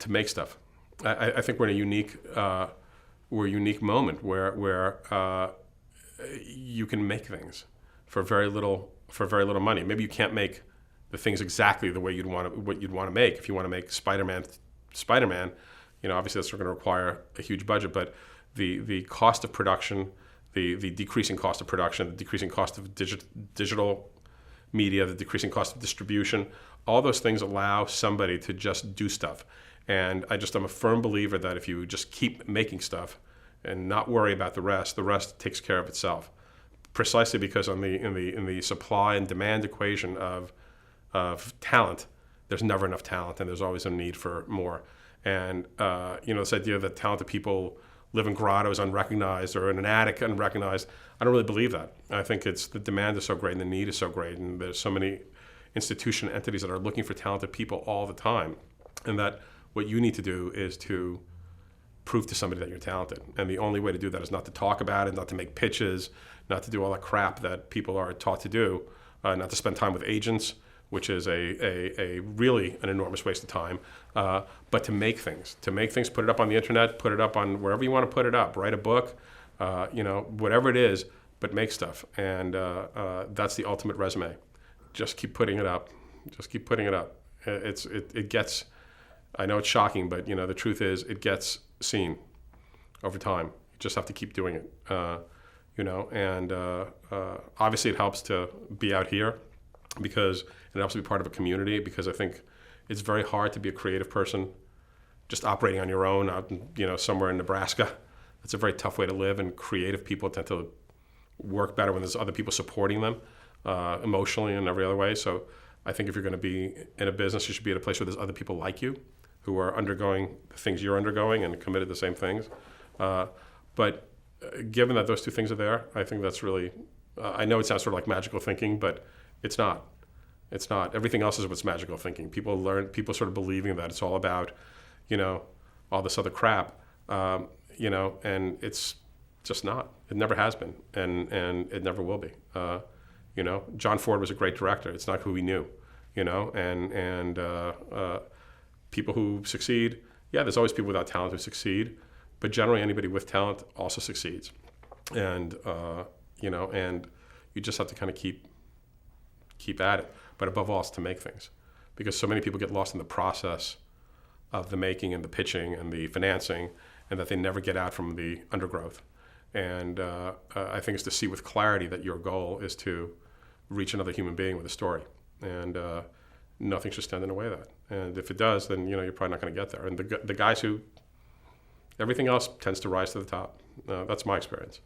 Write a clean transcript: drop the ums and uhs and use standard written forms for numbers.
to make stuff. I think we're in a unique moment where you can make things for very little money. Maybe you can't make the things exactly the way what you'd want to make. If you want to make Spider-Man, obviously that's going to require a huge budget. But the cost of production, the decreasing cost of production, the decreasing cost of digital media, the decreasing cost of distribution, all those things allow somebody to just do stuff. And I'm a firm believer that if you just keep making stuff and not worry about the rest takes care of itself. Precisely because in the supply and demand equation of talent, there's never enough talent, and there's always a need for more. And this idea that talented people live in grottos unrecognized or in an attic unrecognized, I don't really believe that. I think the demand is so great and the need is so great, and there's so many institution entities that are looking for talented people all the time, and that what you need to do is to prove to somebody that you're talented. And the only way to do that is not to talk about it, not to make pitches, not to do all that crap that people are taught to do, not to spend time with agents, which is a really an enormous waste of time, but to make things, put it up on the internet, put it up on wherever you want to put it up, write a book, whatever it is, but make stuff. And that's the ultimate resume. Just keep putting it up. It gets, I know it's shocking, but the truth is it gets seen over time. You just have to keep doing it, and obviously it helps to be out here because it helps to be part of a community, because I think it's very hard to be a creative person just operating on your own out in, somewhere in Nebraska. It's a very tough way to live, and creative people tend to work better when there's other people supporting them emotionally and every other way. So I think if you're going to be in a business, you should be at a place where there's other people like you who are undergoing the things you're undergoing and committed to the same things. But given that those two things are there, I think that's really, I know it sounds sort of like magical thinking, but it's not. It's not. Everything else is what's magical thinking. People sort of believing that it's all about, all this other crap, and it's just not. It never has been, and it never will be. John Ford was a great director. It's not who he knew, and people who succeed, there's always people without talent who succeed, but generally anybody with talent also succeeds. And, and you just have to kind of keep at it. But above all, it's to make things, because so many people get lost in the process of the making and the pitching and the financing, and that they never get out from the undergrowth. And I think it's to see with clarity that your goal is to reach another human being with a story, and nothing should stand in the way of that. And if it does, then you're probably not going to get there. And the guys who, everything else tends to rise to the top. That's my experience.